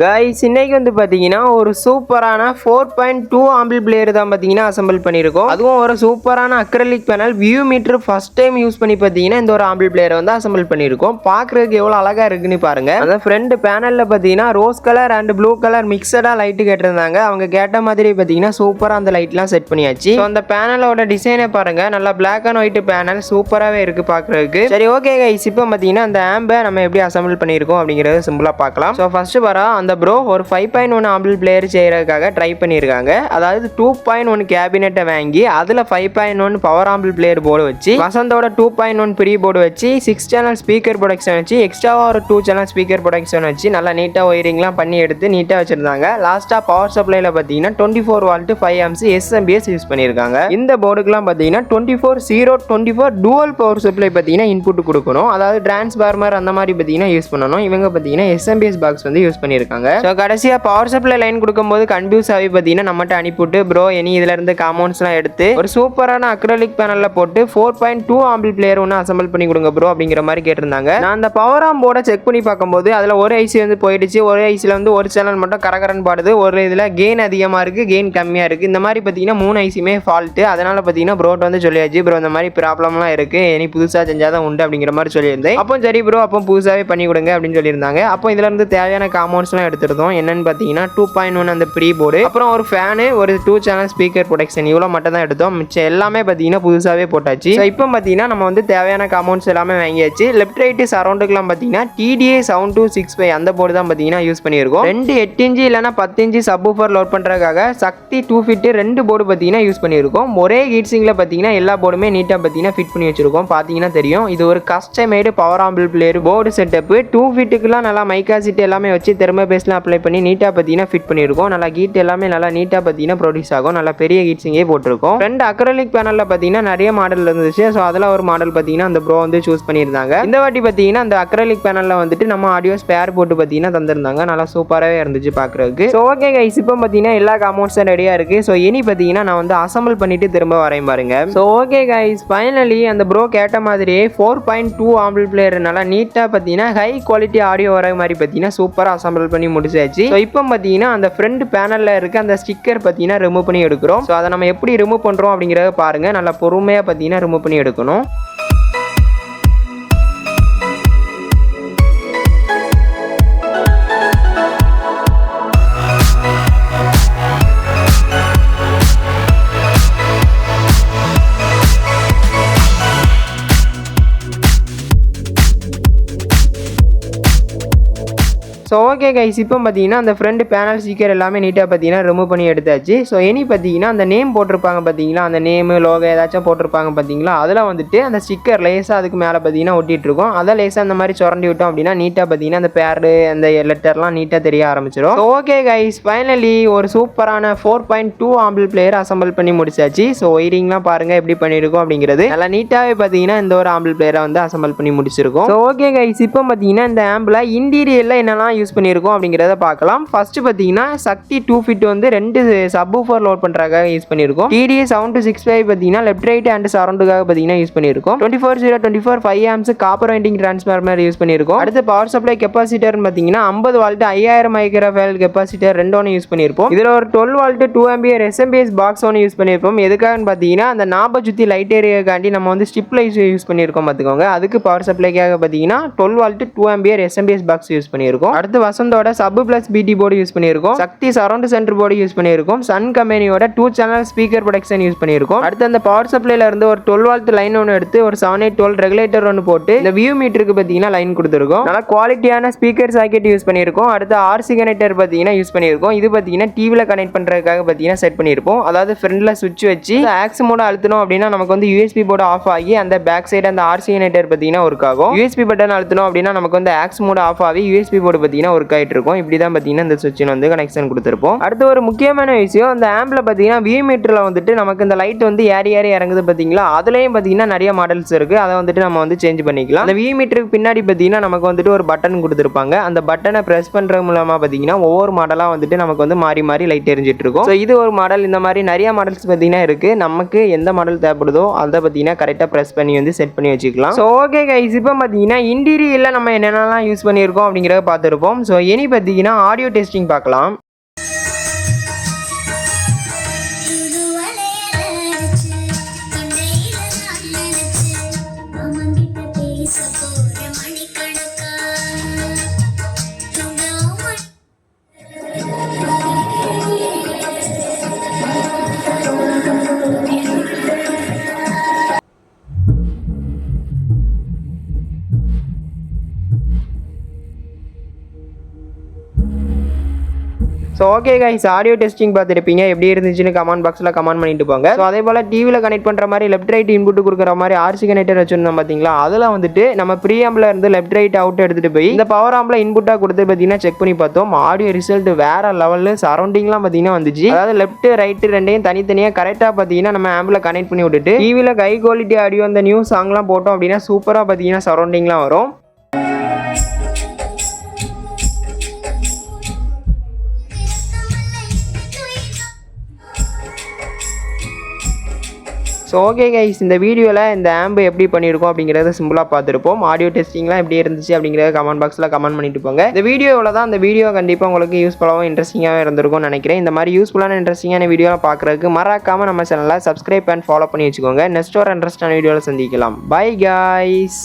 Guys இன்னைக்கு வந்து பாத்தீங்கன்னா ஒரு சூப்பரான 4.2 ஆம்பிள் பிளேயர் தான் பாத்தீங்கன்னா அசெம்பிள் பண்ணிருக்கோம். அதுவும் ஒரு சூப்பரான acrylic panel VU meter first time use பண்ணி பாத்தீங்கன்னா இந்த ஒரு ஆம்பிள் பிளேயரை வந்து அசெம்பிள் பண்ணிருக்கோம். பார்க்கிறதுக்கு எவ்வளவு அழகா இருக்குன்னு பாருங்க. அந்த ஃப்ரண்ட் பேனல்ல பாத்தீங்கன்னா rose colour and blue colour மிக்சடா லைட் கேட்டிருந்தாங்க. அவங்க கேட்ட மாதிரி பாத்தீங்கன்னா சூப்பரா அந்த லைட்லாம் செட் பண்ணியாச்சு. ஸோ அந்த பேனலோட டிசைனை பாருங்க, நல்லா பிளாக் அண்ட் ஒயிட் பேனல் சூப்பராகவே இருக்கு பார்க்கறதுக்கு. சரி ஓகே கைஸ், இப்போ பாத்தீங்கன்னா அந்த ஆம்பை நம்ம எப்படி அசெம்பிள் பண்ணிருக்கோம் அப்படிங்கறத சிம்பிளா பார்க்கலாம். ஸோ ஃபர்ஸ்ட் வரா அந்த ப்ரோ ஒரு 5.1 ஆம்பிள் பிளேயர் செய்யறதுக்காக ட்ரை பண்ணியிருக்காங்க. அதாவது 2.1 கேபினெட்டை வாங்கி அதில் 5.1 பவர் ஆம்பிள் பிளேயர் போர்டு வச்சு வசந்தோட 2.1 ப்ரீ போர்டு வச்சு 6 சேனல் ஸ்பீக்கர் ப்ரொடக்ஷன் வச்சு எக்ஸ்ட்ராவாக ஒரு 2 சேனல் ஸ்பீக்கர் ப்ரொடக்ஷன் வச்சு நல்லா நீட்டாக ஒயரிங்லாம் பண்ணி எடுத்து நீட்டாக வச்சிருந்தாங்க. லாஸ்ட்டாக பவர் சப்ளைல பார்த்தீங்கன்னா 24 வால்ட் 5 ஆம்ஸ் SMBS யூஸ் பண்ணியிருக்காங்க. இந்த போர்டுக்குலாம் பார்த்தீங்கன்னா 24/0/24 டூவல் பவர் சப்ளை பார்த்தீங்கன்னா இன்புட் கொடுக்கணும். அதாவது டிரான்ஸ்ஃபார்மர் அந்த மாதிரி பார்த்தீங்கன்னா யூஸ் பண்ணணும். இவங்க பார்த்தீங்கன்னா SMBS பாக்ஸ் வந்து யூஸ் பண்ணியிருக்காங்க. ஸோ கடைசியாக பவர் சப்ளை லைன் கொடுக்கும்போது கன்ஃபியூஸ் ஆகி பார்த்தீங்கன்னா நம்மகிட்ட அனுப்பிவிட்டு ப்ரோ இனி இதுல இருந்து காம்பவுண்ட்ஸ்லாம் எடுத்து ஒரு சூப்பரான அக்ரிலிக் பேனலில் போட்டு 4.2 ஆம்பிள் பிளேயர் ஒன்று அசெம்பிள் பண்ணி கொடுங்க ப்ரோ அப்படிங்கிற மாதிரி கேட்டிருந்தாங்க. நான் அந்த பவர் ஆம் போர்டை செக் பண்ணி பார்க்கும்போது அதில் ஒரு ஐசி வந்து போயிடுச்சு. ஒரு ஐசியில் வந்து ஒரு சேனல் மட்டும் கரகரன்னு பாடுது. ஒரு இதில் கெயின் அதிகமாக இருக்குது, கெயின் கம்மியாக இருக்குது. இந்த மாதிரி பார்த்தீங்கன்னா 3 ஐசியுமே ஃபால்ட்டு. அதனால் பார்த்தீங்கன்னா ப்ரோட் வந்து சொல்லியாச்சு, ப்ரோ இந்த மாதிரி ப்ராப்ளம்லாம் இருக்குது, இனி புதுசாக செஞ்சால் தான் உண்டு அப்படிங்கிற மாதிரி சொல்லியிருந்தேன். அப்போ சரி ப்ரோ அப்போ புதுசாகவே பண்ணி கொடுங்க அப்படின்னு சொல்லியிருந்தாங்க. அப்போ இதில் இருந்து தேவையான காம்பவுண்ட்ஸ்லாம் எடுத்துருந்தோம். என்னன்னு பார்த்தீங்கன்னா 2.1 அந்த ப்ரீ போர்டு, அப்புறம் ஒரு ஃபேனு, ஒரு 2 சேனல் ஸ்பீக்கர் ப்ரொடக்ஷன், இவ்வளோ மட்டும் தான் எடுத்தோம். மிச்சம் எல்லாமே பார்த்தீங்கன்னா புதுசாகவே போட்டாச்சு. இப்போ பார்த்தீங்கன்னா நம்ம வந்து தேவையான காம்பவுண்ட்ஸ் எல்லாமே வாங்கியாச்சு. லெஃப்ட் ரைட்டு சரௌண்டுக்குலாம் பார்த்தீங்கன்னா TDA 7265 அந்த போர்டு தான் பார்த்தீங்கன்னா யூஸ் பண்ணியிருக்கோம். 2 8 இன்ச்சு இல்லைனா 10 இன்ச்சு சப்வூஃபர் லோட் பண்ணுறதுக்காக சக்தி 2 ஃபிட் 2 போர்டு பார்த்தீங்கன்னா யூஸ் பண்ணியிருக்கோம். ஒரே ஹீட்ஸிங்கில் பார்த்தீங்கன்னா எல்லா போர்டுமே நீட்டாக பார்த்தீங்கன்னா ஃபிட் பண்ணி வச்சிருக்கோம். பார்த்தீங்கன்னா தெரியும், இது ஒரு கஸ்டமைடு power ample player board setup. 2 ஃபிட்டுக்குலாம் நல்லா மைக்கா சீட் எல்லாமே வச்சு தெர்மோ பேஸ்லாம் அப்ளை பண்ணி நீட்டாக பார்த்தீங்கன்னா ஃபிட் பண்ணியிருக்கோம். நல்லா ஹீட் எல்லாமே நல்லா நீட்டாக பார்த்தீங்கன்னா ப்ரொடியூஸ் ஆகும். நல்லா பெரிய ஹீட்ஸிங்கே போட்டிருக்கோம். ரெண்டு அக்ரிலிக் பேனலில் பார்த்தீங்கன்னா நிறைய மாடல் இருந்துச்சு. ஸோ அதில் ஒரு மாடல் பார்த்தீங்கன்னா அந்த ப்ரோ வந்து சூஸ் பண்ணியிருந்தாங்க. இந்த வாட்டி பார்த்தீங்கன்னா அந்த அக்ரிலிக் பேனலில் வந்துட்டு நம்ம ஆடியோ ஸ்பேர் போட்டு பார்த்தீங்கன்னா தந்திருந்தாங்க. நல்லா சூப்பராகவே இருந்துச்சு பார்க்குறதுக்கு. ஸோ ஓகே கைஸ், இப்போ பார்த்தீங்கன்னா எல்லா காம்பவுண்ட்ஸும் ரெடியாக இருக்குது. ஸோ இனி பார்த்தீங்கன்னா நான் வந்து அசம்பிள் பண்ணிட்டு திரும்ப வரையும் பாருங்க. ஸோ ஓகே கைஸ், ஃபைனலி அந்த ப்ரோ கேட்ட மாதிரியே 4.2 ஆம்பிள் பிளேயர் நல்லா நீட்டாக பார்த்தீங்கன்னா ஹை குவாலிட்டி ஆடியோ வர மாதிரி பார்த்தீங்கன்னா சூப்பராக அசம்பிள் பண்ணி முடிச்சாச்சு. ஸோ இப்போ பார்த்தீங்கன்னா அந்த ஃப்ரண்ட் பேனலில் இருக்க அந்த ஸ்டிக்கர் பார்த்தீங்கன்னா ரிமூவ் பண்ணி எடுக்கிறோம். ஸோ அதை நம்ம எப்படி ரிமூவ் பண்ணுறோம் அப்படிங்கிறத பாருங்க. நல்லா பொறுமையாக பார்த்தீங்கன்னா ரிமூவ் பண்ணி எடுக்கணும். ஸோ ஓகே கைஸ், இப்போ பார்த்தீங்கன்னா அந்த ஃப்ரண்ட் பேனல் ஸ்டிக்கர் எல்லாமே நீட்டாக பார்த்தீங்கன்னா ரிமூவ் பண்ணி எடுத்தாச்சு. ஸோ இனி பார்த்தீங்கன்னா அந்த நேம் போட்டிருப்பாங்க பார்த்தீங்களா, அந்த நேமு லோகோ ஏதாச்சும் போட்டிருப்பாங்க பார்த்தீங்களா, அதில் வந்துட்டு அந்த ஸ்டிக்கர் லேஸாக அதுக்கு மேலே பார்த்தீங்கன்னா ஒட்டிகிட்டு இருக்கும். அதை லேஸாக அந்த மாதிரி சுரண்டி விட்டோம் அப்படின்னா நீட்டாக பார்த்தீங்கன்னா அந்த பேரு அந்த லெட்டர்லாம் நீட்டாக தெரிய ஆரம்பிச்சிடும். ஸோ ஓகே கைஸ், ஃபைனலி ஒரு சூப்பரான 4.2 ஆம்பிள் பிளேயர் அசம்பிள் பண்ணி முடிச்சாச்சு. ஸோ ஒயரிங்லாம் பாருங்கள் எப்படி பண்ணியிருக்கோம் அப்படிங்கிறது. நல்லா நீட்டாகவே பார்த்தீங்கன்னா இந்த ஒரு ஆம்பிள் பிளேயரை வந்து அசம்பிள் பண்ணி முடிச்சிருக்கோம். ஸோ ஓகே கைஸ், இப்போ பார்த்தீங்கன்னா இந்த ஆம்பில் இன்டீரியரில் என்னெல்லாம் யூஸ் பண்ணியிருக்கோம் அப்படிங்கிறத பார்க்கலாம். ஃபர்ஸ்ட் பார்த்தீங்கன்னா சக்தி 2 ஃபிட் வந்து 2 சப்வூஃபர் லோட் பண்ணுறதுக்காக யூஸ் பண்ணியிருக்கோம். TDA 7265 பார்த்தீங்கன்னா லெஃப்ட் ரைட் அண்ட் சரௌண்டுக்காக பார்த்தீங்கன்னா யூஸ் பண்ணியிருக்கோம். 24/0/24 5 amps copper winding transformer use பண்ணியிருக்கோம். அடுத்து பவர் சப்ளை கெப்பாசிட்டர் பார்த்தீங்கன்னா 50 வால்ட் 5000 மைக்ரோஃபாரட் கெப்பாசிட்டர் 2 ஒன்று யூஸ் பண்ணியிருப்போம். இதில் ஒரு 12 வால்ட் 2 ஆம்பியர் SMBS பாக்ஸ் ஒன்று யூஸ் பண்ணியிருப்போம். எதுக்காகன்னு பார்த்தீங்கன்னா அந்த நாப சுற்றி லைட் ஏரியாக்காண்டி நம்ம வந்து ஸ்ட்ரிப் லைட் யூஸ் பண்ணியிருக்கோம் பார்த்துக்கோங்க. அதுக்கு பவர் சப்ளைக்காக பார்த்தீங்கன்னா 12 volt 2 ampere SMBS box use பண்ணியிருக்கோம். அடுத்து வசந்தோட sub plus BT board use பண்ணியிருக்கோம். Shakti surround centre board use பண்ணியிருக்கோம். சன் கம்பெனியோட 2 சேனல் ஸ்பீக்கர் ப்ரொடக்ஷன் யூஸ் பண்ணியிருக்கோம். அடுத்து அந்த பவர் சப்ளைல இருந்து ஒரு 12 வால்ட் லைன் ஒன்று எடுத்து ஒரு 7812 ரெகுலேட்டர் ஒன்று போட்டு இந்த வியூ மீட்டருக்கு பார்த்தீங்கன்னா லைன் கொடுத்துருக்கோம். நல்லா குவாலிட்டியான ஸ்பீக்கர் சாக்கெட் யூஸ் பண்ணியிருக்கோம். அடுத்து RC கனெக்டர் பார்த்தீங்கன்னா யூஸ் பண்ணியிருக்கோம். இது பார்த்தீங்கன்னா டிவியில் கனெக்ட் பண்ணுறதுக்காக பார்த்தீங்கன்னா செட் பண்ணியிருப்போம். அதாவது ஃப்ரண்ட்ல சுவிட்ச் வச்சு ஆக்ஸ் மோட அழுத்தணும் அப்படின்னா நமக்கு வந்து USB போர்டு ஆஃப் ஆகி அந்த பேக் சைடு அந்த RC கனெக்டர் பார்த்தீங்கன்னா ஒர்க் ஆகும். USB பட்டன் அழுத்தணும் அப்படின்னா நமக்கு வந்து ஆக்ஸ் மோட ஆஃப் ஆகி USB போர்டு பார்த்தீங்கன்னா ஒர்க் ஆகிட்டு இருக்கும். இப்படி தான் பார்த்தீங்கன்னா இந்த சுவிட்ச் வந்து கனெக்ஷன் கொடுத்துருப்போம். அடுத்து ஒரு முக்கியமான விஷயம், இந்த ஆம்பில் பார்த்தீங்கன்னா வியூ மீட்டரில் வந்துட்டு நமக்கு இந்த லைட் வந்து ஏறி இறங்குது பார்த்தீங்களா, அதுலேயும் பார்த்தீங்கன்னா நிறைய மாடல்ஸ் இருக்குது. அதை வந்துட்டு நம்ம வந்து சேஞ்ச் பண்ணிக்கலாம். அந்த வியூ மீட்டருக்கு பின்னாடி பார்த்தீங்கன்னா நமக்கு வந்துட்டு ஒரு பட்டன் கொடுத்துருப்பாங்க. அந்த பட்டனை ப்ரெஸ் பண்ணுறது மூலமாக பார்த்தீங்கன்னா ஒவ்வொரு மாடலாக வந்துட்டு நமக்கு வந்து மாறி மாறி லைட் எரிஞ்சிட்டு இருக்கும். ஸோ இது ஒரு மாடல். இந்த மாதிரி நிறைய மாடல்ஸ் பார்த்தீங்கன்னா இருக்குது. நமக்கு எந்த மாடல் தேவைப்படுதோ அதை பார்த்தீங்கன்னா கரெக்டாக ப்ரெஸ் பண்ணி வந்து செட் பண்ணி வச்சுக்கலாம். ஸோ ஓகே கைஸ், இப்போ பார்த்தீங்கன்னா இன்டீரியரில் நம்ம என்னென்னலாம் யூஸ் பண்ணியிருக்கோம் அப்படிங்கிறத பார்த்துருப்போம். பார்த்துருப்போம். ஸோ இனி பார்த்தீங்கன்னா ஆடியோ டெஸ்டிங் பார்க்கலாம். So okay guys, audio testing பார்த்துருப்பீங்க. எப்படி இருந்துச்சுன்னு கமெண்ட் பாக்ஸில் கமெண்ட் பண்ணிட்டு போங்க. ஸோ அதே போல் டிவியில் கனெக்ட் பண்ணுற மாதிரி லெஃப்ட் ரைட் இன்புட் கொடுக்குற மாதிரி ஆர்சி கனெக்டர் வச்சுருந்தோம் பார்த்தீங்களா, அதில் வந்துட்டு நம்ம ப்ரீ ஆம்பில் இருந்து லெஃப்ட் ரைட் அவுட் எடுத்துகிட்டு போய் இந்த பவர் ஆம்பில் இன்புட்டாக கொடுத்து பார்த்தீங்கன்னா செக் பண்ணி பார்த்தோம். ஆடியோ ரிசல்ட் வேறு லெவலில் சரௌண்டிங்லாம் பார்த்தீங்கன்னா வந்துச்சு. அதாவது லெஃப்ட் ரைட்டு ரெண்டையும் தனித்தனியாக கரெக்டாக பார்த்தீங்கன்னா நம்ம ஆம்பில் கனெக்ட் பண்ணி விட்டுட்டு டிவியில் ஹை குவாலிட்டி ஆடியோ அந்த நியூ சாங்லாம் போட்டோம் அப்படின்னா சூப்பராக பார்த்தீங்கன்னா சரௌண்டிங்லாம் வரும். ஸோ ஓகே கைஸ், இந்த வீடியோவில் இந்த ஆம்பு எப்படி பண்ணியிருக்கோம் அப்படிங்கிறத சிம்பிளாக பார்த்துருப்போம். ஆடியோ டெஸ்டிங்லாம் எப்படி இருந்துச்சு அப்படிங்கிறத கமெண்ட் பாக்ஸில் கமெண்ட் பண்ணிட்டு போங்க. இந்த வீடியோவில் தான் இந்த வீடியோ கண்டிப்பாக உங்களுக்கு யூஸ்ஃபுல்லாகவும் இன்ட்ரெஸ்டிங்காகவும் இருந்திருக்கும்னு நினைக்கிறேன். இந்த மாதிரி யூஸ்ஃபுல்லான இன்ட்ரெஸ்டிங்கான வீடியோலாம் பார்க்குறதுக்கு மறக்காமல் நம்ம சேனலை சப்ஸ்கிரைப் அண்ட் ஃபாலோ பண்ணி வச்சுக்கோங்க. நெக்ஸ்ட் ஒரு இன்ட்ரெஸ்டான வீடியோவில் சந்திக்கலாம். By guys.